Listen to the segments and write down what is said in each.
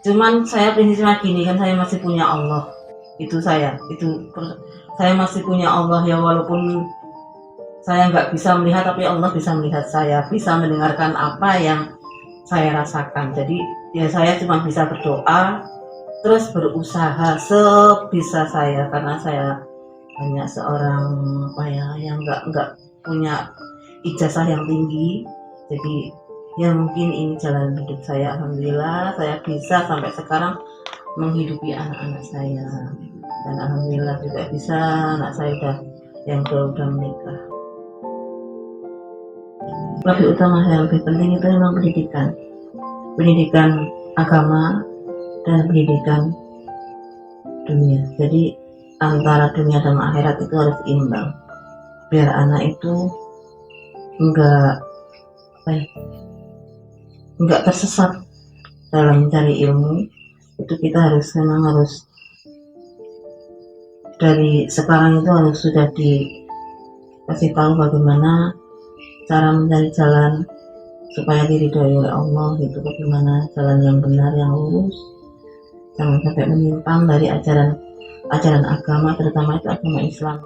Cuman saya prinsipnya gini, kan saya masih punya Allah. Saya masih punya Allah ya, walaupun saya nggak bisa melihat, tapi Allah bisa melihat saya, bisa mendengarkan apa yang saya rasakan. Jadi ya saya cuma bisa berdoa, terus berusaha sebisa saya, karena saya hanya seorang yang nggak punya ijazah yang tinggi. Jadi ya mungkin ini jalan hidup saya. Alhamdulillah saya bisa sampai sekarang menghidupi anak-anak saya, dan alhamdulillah juga bisa anak saya yang udah menikah. Lebih utama, yang lebih penting itu memang pendidikan agama dan pendidikan dunia. Jadi antara dunia dan akhirat itu harus imbang, biar anak itu enggak tersesat dalam mencari ilmu. Itu kita memang harus dari sekarang itu harus sudah dikasih tahu bagaimana cara mencari jalan supaya diridhoi oleh Allah, gitu. Bagaimana jalan yang benar, yang lurus, jangan sampai menyimpang dari ajaran agama, terutama itu agama Islam.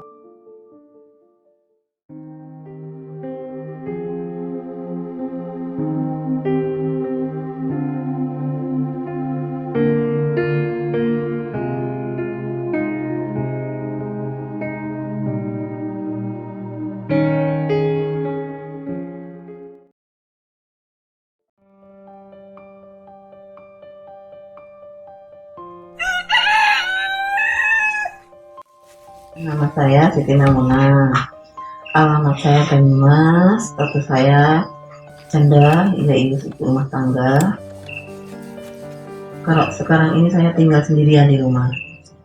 Nama saya Siti Namuna, alamat saya Banyumas, status saya janda, ibu rumah tangga. Kalau sekarang ini saya tinggal sendirian di rumah.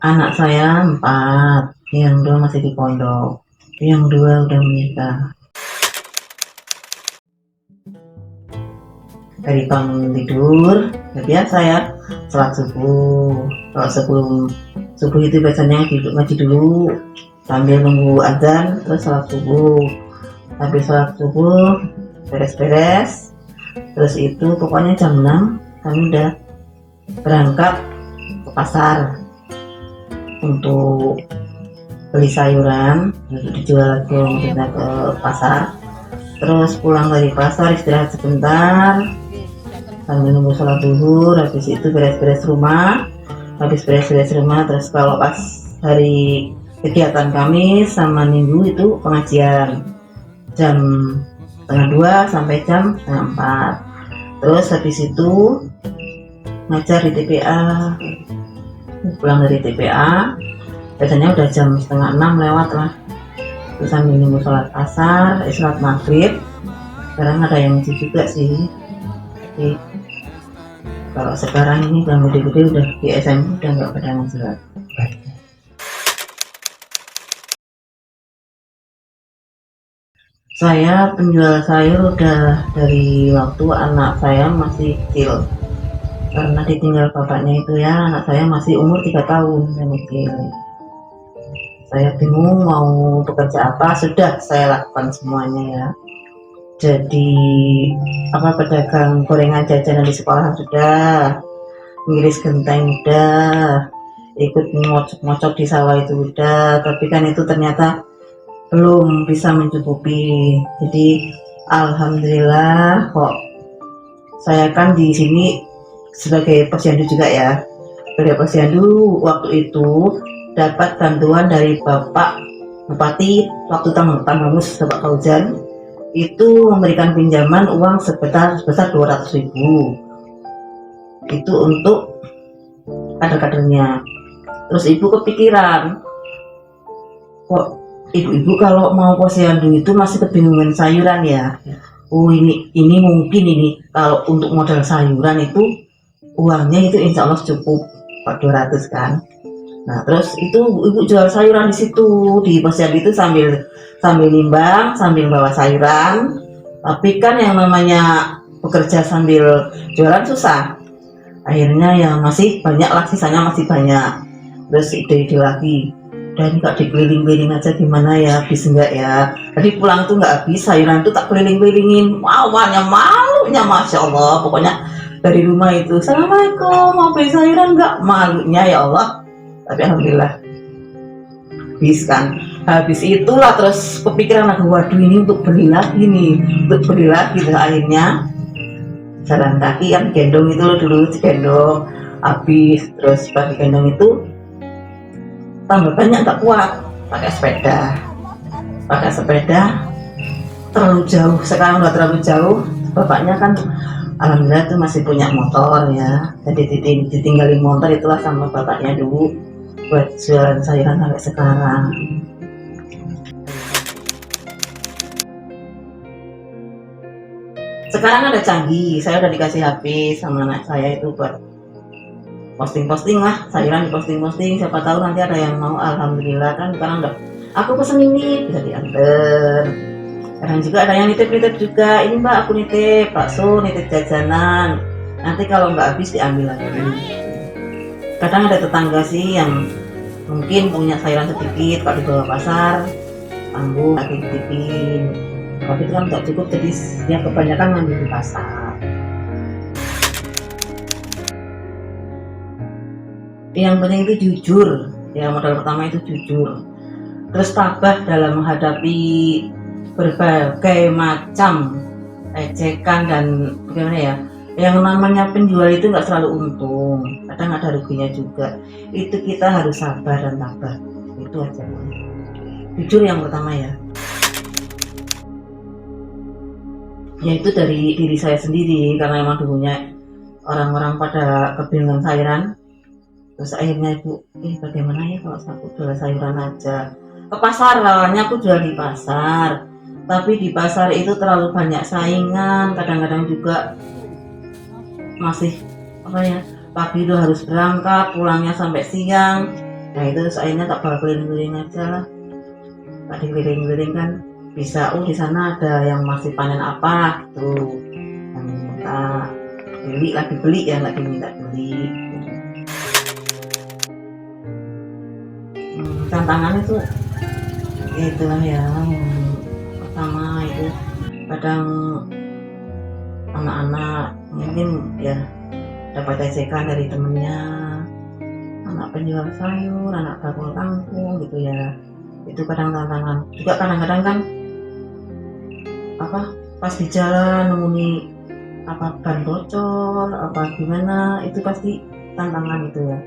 Anak saya 4, yang 2 masih di pondok, yang 2 udah menikah. Dari bangun tidur, ya biasa ya, sholat subuh. Kalau sebelum subuh itu biasanya ngaji dulu sambil nunggu azan, terus sholat subuh. Habis sholat subuh beres-beres, terus itu pokoknya jam 6 kami udah berangkat ke pasar untuk beli sayuran, dijual lagi kita ke pasar. Terus pulang dari pasar istirahat sebentar sambil nunggu sholat zuhur. Habis itu beres-beres rumah. Terus kalau pas hari kegiatan kami sama Minggu itu pengajian jam 1:30 sampai jam 4. Terus habis itu ngajar di TPA. Pulang dari TPA biasanya udah jam 5:30 lewat lah. Terus sambil nunggu sholat asar, sholat maghrib. Sekarang ada yang ngaji juga sih. Jadi kalau sekarang ini yang gede-gede udah di SMP, udah nggak pada ngaji lagi. Saya penjual sayur udah dari waktu anak saya masih kecil, karena ditinggal bapaknya itu ya. Anak saya masih umur 3 tahun, yang kecil. Saya bingung mau bekerja apa, sudah saya lakukan semuanya ya. Jadi pedagang gorengan jajanan di sekolah sudah, ngiris genteng udah, ikut ngocok-ngocok di sawah itu udah, tapi kan itu ternyata belum bisa mencukupi. Jadi alhamdulillah kok saya kan di sini sebagai posyandu juga ya. Sebagai posyandu waktu itu dapat bantuan dari Bapak Bupati waktu Tanggamus, Bapak Fauzan, itu memberikan pinjaman uang sebesar 200.000. Itu untuk kader-kadernya. Terus ibu kepikiran, kok ibu-ibu kalau mau posyandu itu masih kebingungan sayuran ya. Oh ini mungkin ini kalau untuk modal sayuran itu uangnya itu insya Allah cukup 200 kan. Nah terus itu ibu jual sayuran di situ di posyandu itu sambil nimbang, sambil bawa sayuran. Tapi kan yang namanya bekerja sambil jualan susah. Akhirnya ya masih banyak lah, sisanya masih banyak. Terus ide-ide lagi, dan nggak dikeliling-keliling aja gimana ya, habis enggak ya. Jadi pulang tuh nggak habis, sayuran tuh tak keliling-kelilingin. Awalnya malunya Masya Allah, pokoknya dari rumah itu, "Assalamualaikum, mau beli sayuran nggak?" Malunya ya Allah. Tapi alhamdulillah habis kan. Habis itulah terus kepikiran aku, waduh ini untuk beli lagi nih, untuk beli lagi. Terus akhirnya jalan kaki kan, gendong itu loh, dulu gendong. Habis terus pas gendong itu tambah banyak, tak kuat, pakai sepeda terlalu jauh. Sekarang udah terlalu jauh, bapaknya kan alhamdulillah itu masih punya motor ya, jadi ditinggalin motor itulah sama bapaknya dulu buat jualan sayuran sampai sekarang. Sekarang ada canggih, saya udah dikasih HP sama anak saya itu buat posting-posting lah, sayuran di posting-posting, siapa tahu nanti ada yang mau. Alhamdulillah kan sekarang udah, aku pesen ini bisa diantar. Kadang juga ada yang nitip-nitip juga, ini mbak aku nitip bakso, nitip jajanan, nanti kalau nggak habis diambil lagi. Kadang ada tetangga sih yang mungkin punya sayuran sedikit, kalau dibawa pasar tanggung lagi ditipin, tapi itu kan nggak cukup, jadi ya kebanyakan ngambil di pasar. Yang penting itu jujur ya, modal pertama itu jujur, terus tabah dalam menghadapi berbagai macam ejekan dan bagaimana ya, yang namanya penjual itu nggak selalu untung, kadang ada ruginya juga. Itu kita harus sabar dan tabah, itu aja. Jujur yang pertama ya. Ya itu dari diri saya sendiri, karena memang dulunya orang-orang pada kebingungan sayuran. Terus akhirnya ibu, bagaimana ya kalau aku jual sayuran aja ke pasar. Awalnya aku jual di pasar, tapi di pasar itu terlalu banyak saingan, kadang-kadang juga masih pagi itu harus berangkat, pulangnya sampai siang. Nah itu akhirnya tak bakal keliling-keliling aja lah. Tadi keliling-keliling kan bisa, di sana ada yang masih panen apa gitu, yang minta beli, lagi beli ya, lagi minta beli. Tantangan itu ya itulah ya, yang pertama itu kadang anak-anak mungkin ya dapat ejekan dari temennya, anak penjual sayur, anak bakul kangkung gitu ya. Itu kadang tantangan juga. Kadang-kadang kan pas di jalan nemuni ban bocor gimana, itu pasti tantangan itu ya.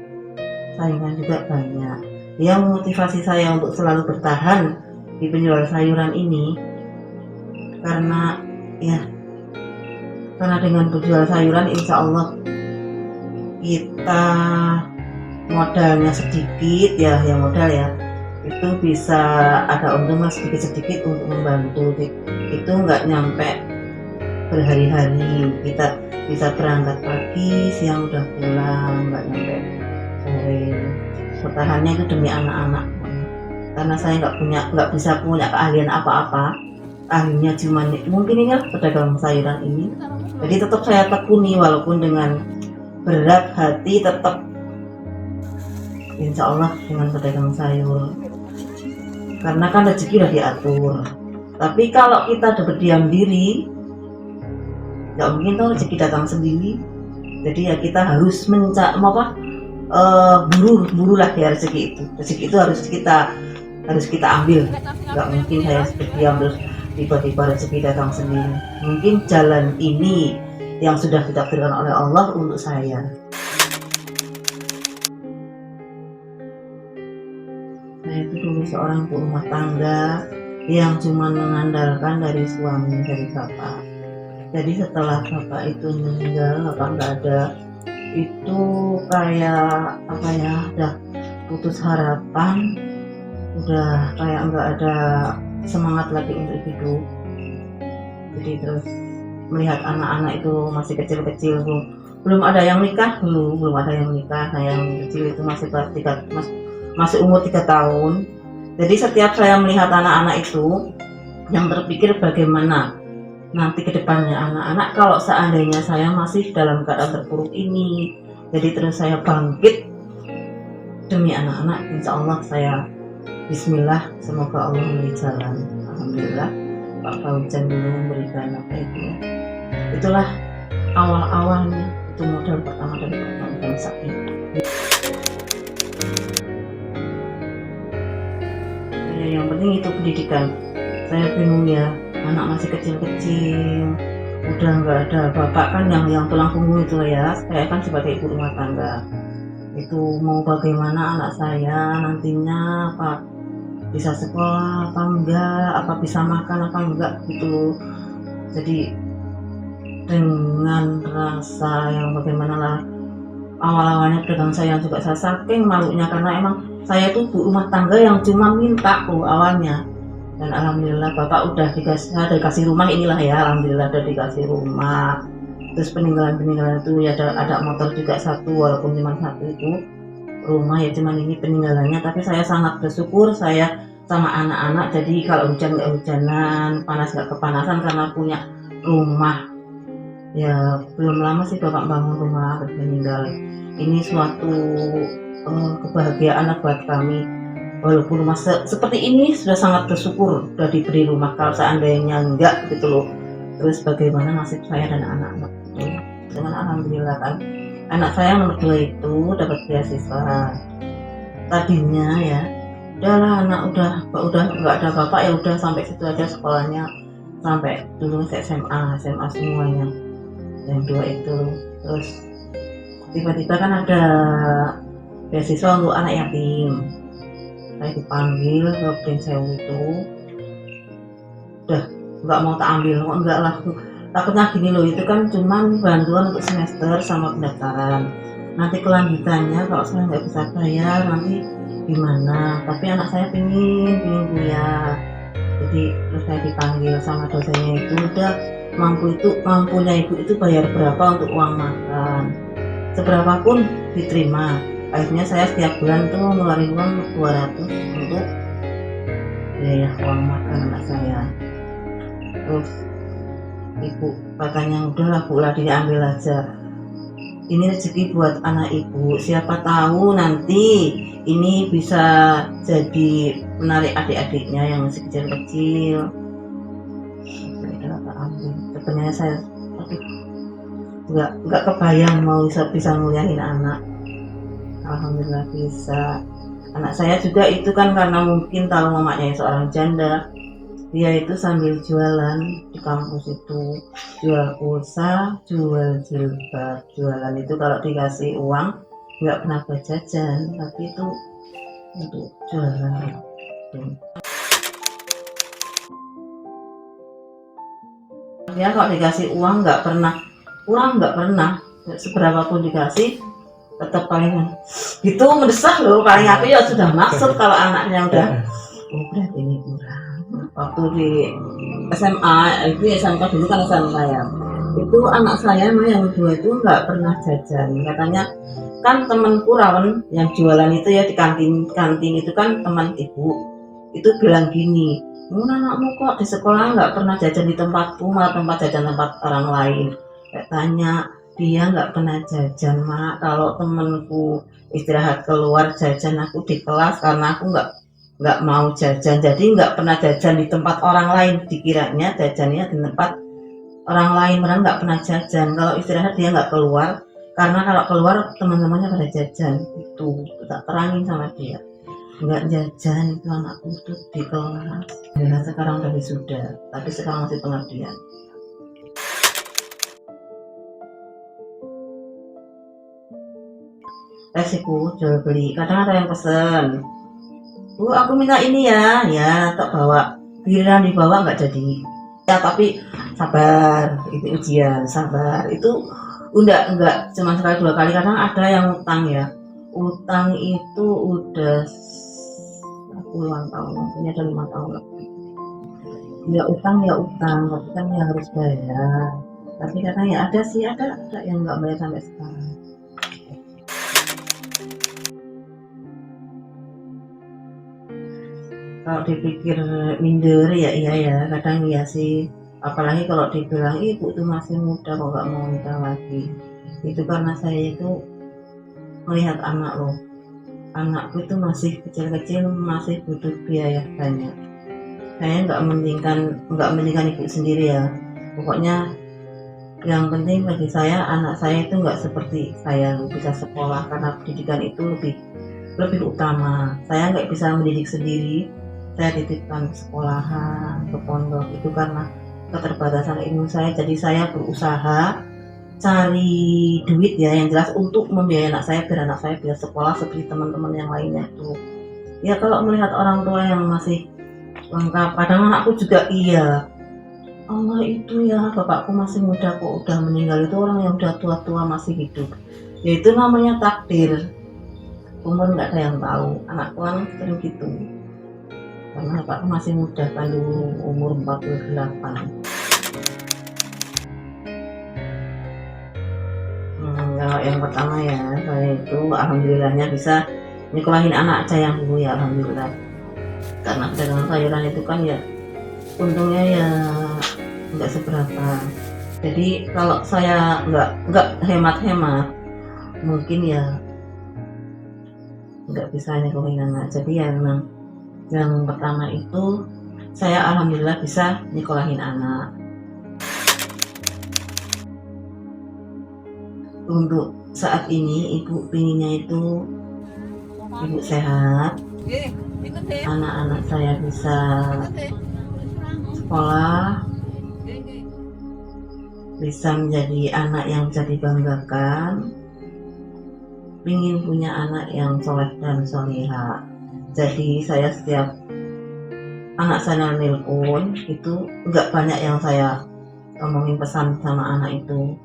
Saingan juga banyak. Yang motivasi saya untuk selalu bertahan di penjual sayuran ini karena dengan penjual sayuran insya Allah kita modalnya sedikit ya, yang modal ya itu bisa ada untungnya sedikit-sedikit untuk membantu. Itu nggak nyampe berhari-hari, kita bisa berangkat pagi, siang udah pulang, nggak nyampe sore. Bertahannya itu demi anak-anak, karena saya nggak bisa punya keahlian apa-apa. Ahlinya cuma mungkin ini pedagang sayuran ini, jadi tetap saya tekuni walaupun dengan berat hati, tetap insya Allah dengan pedagang sayur, karena kan rezeki udah diatur. Tapi kalau kita berdiam diri, nggak mungkin tuh rezeki datang sendiri. Jadi ya kita harus buru lah ya rezeki itu harus kita ambil. Nggak mungkin saya berdiam terus tiba-tiba rezeki datang sendiri. Mungkin jalan ini yang sudah ditakdirkan oleh Allah untuk saya. Saya itu dulu seorang ibu rumah tangga yang cuma mengandalkan dari suami, dari bapak. Jadi setelah bapak itu meninggal, bapak nggak ada, itu kayak udah putus harapan, udah kayak nggak ada semangat lagi untuk hidup. Jadi terus melihat anak-anak itu masih kecil-kecil, belum ada yang nikah dulu, Nah yang kecil itu masih umur 3 tahun. Jadi setiap saya melihat anak-anak itu, yang terpikir bagaimana nanti ke depannya anak-anak kalau seandainya saya masih dalam keadaan terpuruk ini. Jadi terus saya bangkit demi anak-anak. Insya Allah saya bismillah, semoga Allah memberi jalan. Alhamdulillah Pak Fauzan dulu memberikan itulah awal-awalnya. itu modal pertama dari bapak, bukan sakit. Ya, yang penting itu pendidikan. Saya bingung ya, anak masih kecil-kecil, udah nggak ada bapak kan yang tulang punggung itu ya. Saya kan sebagai ibu rumah tangga, itu mau bagaimana anak saya nantinya, apa bisa sekolah apa enggak, apa bisa makan apa enggak gitu. Jadi dengan rasa yang bagaimana lah, awal-awalnya pedagang saya juga saya saking malunya, karena emang saya tuh bu rumah tangga yang cuma minta tuh awalnya. Dan alhamdulillah bapak udah dikasih rumah inilah ya, alhamdulillah udah dikasih rumah. Terus peninggalan itu ya, ada motor juga satu, walaupun cuma satu itu rumah ya, cuman ini peninggalannya. Tapi saya sangat bersyukur saya sama anak-anak, jadi kalau hujan nggak hujanan, panas nggak kepanasan, karena punya rumah. Ya belum lama sih bapak bangun rumah meninggal. Ini suatu kebahagiaan buat kami. Walaupun rumah seperti ini sudah sangat bersyukur sudah diberi rumah. Kalau seandainya enggak gitu loh, terus bagaimana nasib saya dan anak-anak itu. Dengan alhamdulillah kan anak saya nomor 2 itu dapat beasiswa. Tadinya ya udahlah, anak udah nggak ada bapak, ya udah sampai situ aja sekolahnya, sampai dulu SMA semuanya yang 2 itu. Terus tiba-tiba kan ada beasiswa untuk anak yatim. Saya dipanggil ke Prinsewu itu, udah nggak mau tak ambil, kok enggak lah, takutnya gini loh, itu kan cuman bantuan untuk semester sama pendaftaran, nanti kelanjutannya kalau saya nggak bisa bayar nanti gimana. Tapi anak saya pingin kuliah, jadi terus saya dipanggil sama dosennya itu, udah mampunya ibu itu bayar berapa untuk uang makan, seberapa pun diterima. Akhirnya saya setiap bulan tuh ngeluarin uang 200 untuk biaya uang makan anak saya. Terus ibu katanya udahlah bu lah, diambil aja, ini rezeki buat anak ibu, siapa tahu nanti ini bisa jadi menarik adik-adiknya yang masih kecil-kecil. Udahlah tak ambil. Sebenarnya saya nggak kebayang mau bisa nguliahin anak. Alhamdulillah bisa. Anak saya juga itu kan karena mungkin kalau mamanya seorang janda, dia itu sambil jualan di kampus itu, jual pulsa, jual jilbab. Jualan itu kalau dikasih uang nggak pernah buat jajan, tapi itu untuk jualan itu. Ya kalau dikasih uang nggak pernah kurang, nggak pernah, seberapa pun dikasih tetap paling itu mendesak loh. Paling aku ya sudah maksud kalau anaknya udah berarti ini kurang. Waktu di SMA itu ya, SMK dulu kan SMA ya, itu anak saya yang 2 itu nggak pernah jajan. Katanya kan temanku Rawan yang jualan itu ya di kantin itu kan teman ibu itu bilang gini, anakmu kok di sekolah nggak pernah jajan di tempatku, malah tempat jajan tempat orang lain. Katanya dia nggak pernah jajan mak, kalau temenku istirahat keluar jajan aku di kelas, karena aku nggak mau jajan, jadi nggak pernah jajan di tempat orang lain. Dikiranya jajannya di tempat orang lain, padahal nggak pernah jajan. Kalau istirahat dia nggak keluar, karena kalau keluar teman-temannya pada jajan. Itu tak terangin sama dia, nggak jajan itu anakku tuh di kelas. Ya, sekarang udah wisuda, tapi sekarang masih pengabdian. Resiko jual beli, kadang ada yang pesen, bu aku minta ini ya tak bawa, giliran dibawa nggak jadi ya. Tapi sabar, itu ujian, sabar. Itu enggak cuma sekali 2 kali, kadang ada yang utang ya, utang itu udah puluhan tahun, mungkin ada 5 tahun lebih. Ya utang tapi kan ya harus bayar. Tapi kadang ya ada yang nggak bayar sampai sekarang. Kalau dipikir minder ya iya ya, kadang iya sih. Apalagi kalau dibilang ibu tuh masih muda kok nggak mau nikah lagi. Itu karena saya itu melihat anak loh, anakku itu masih kecil-kecil, masih butuh biaya banyak. Saya nggak mendingkan ibu sendiri ya, pokoknya Yang penting bagi saya anak saya itu nggak seperti saya bisa sekolah, karena pendidikan itu lebih lebih utama. Saya nggak bisa mendidik sendiri, saya titipkan ke sekolahan, ke pondok itu karena keterbatasan ilmu saya. Jadi saya berusaha cari duit ya yang jelas untuk membiayai anak saya biar anak saya bisa sekolah seperti teman-teman yang lainnya itu. Ya kalau melihat orang tua yang masih lengkap, kadang anakku juga iya. Allah itu ya bapakku masih muda kok udah meninggal, itu orang yang udah tua-tua masih hidup. Ya itu namanya takdir. Umur nggak ada yang tahu. Anakku kan sering gitu. Karena bapakku masih muda kan dulu umur 48. Kalau yang pertama ya saya itu alhamdulillahnya bisa nyekolahin anak saya yang dulu ya alhamdulillah. Karena pedagang sayuran itu kan ya untungnya ya nggak seberapa. Jadi kalau saya nggak hemat-hemat mungkin ya nggak bisa nyekolahin anak. Jadi ya memang yang pertama itu saya alhamdulillah bisa nyekolahin anak. Untuk saat ini ibu pinginnya itu ibu sehat, anak-anak saya bisa sekolah, bisa menjadi anak yang bisa dibanggakan, ingin punya anak yang soleh dan soleha. Jadi saya setiap anak saya nelpon itu nggak banyak yang saya ngomongin pesan sama anak itu.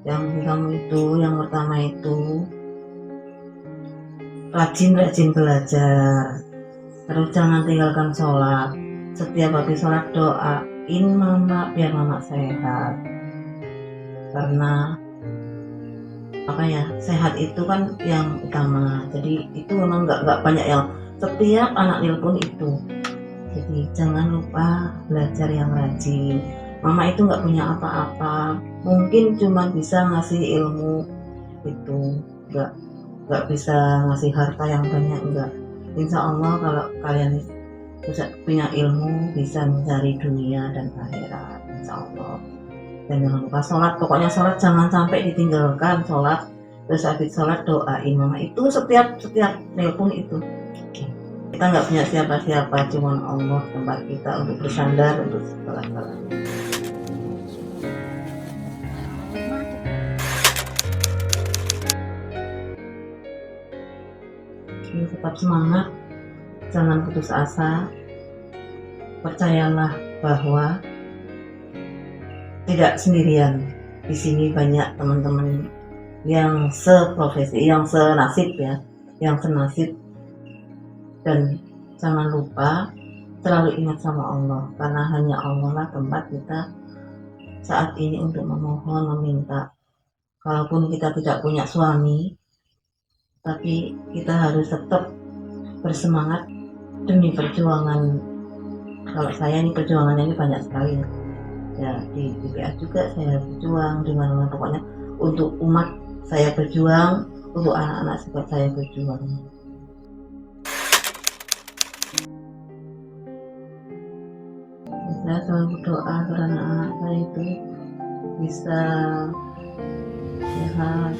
Yang kamu itu yang pertama itu rajin belajar, terus jangan tinggalkan sholat. Setiap habis sholat doain mama biar mama sehat, karena apa ya, sehat itu kan yang utama. Jadi itu memang nggak banyak yang setiap anak nelpon itu. Jadi jangan lupa belajar yang rajin. Mama itu nggak punya apa-apa, mungkin cuma bisa ngasih ilmu itu, nggak bisa ngasih harta yang banyak, enggak. Insya Allah kalau kalian bisa punya ilmu bisa mencari dunia dan akhirat, insya Allah. Dan jangan lupa sholat, pokoknya sholat jangan sampai ditinggalkan sholat. Terus habis sholat doain mama itu setiap nelpon itu. Kita nggak punya siapa-siapa, cuma Allah tempat kita untuk bersandar, untuk segala-galanya. Tetap semangat, jangan putus asa, percayalah bahwa tidak sendirian. Di sini banyak teman-teman yang seprofesi, yang senasib ya, yang senasib. Dan jangan lupa selalu ingat sama Allah, karena hanya Allah lah tempat kita saat ini untuk memohon, meminta. Kalaupun kita tidak punya suami, tapi kita harus tetap bersemangat demi perjuangan. Kalau saya ini perjuangannya ini banyak sekali ya, di BPA juga saya berjuang, di mana-mana pokoknya untuk umat saya berjuang, untuk anak-anak seperti saya berjuang. Saya selalu berdoa karena anak saya itu bisa sehat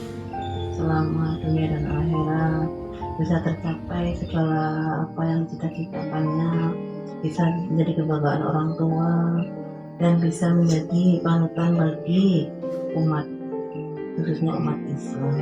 selama dunia dan akhirat, bisa tercapai segala apa yang cita-citakannya, bisa menjadi kebanggaan orang tua, dan bisa menjadi panutan bagi umat, khususnya umat Islam.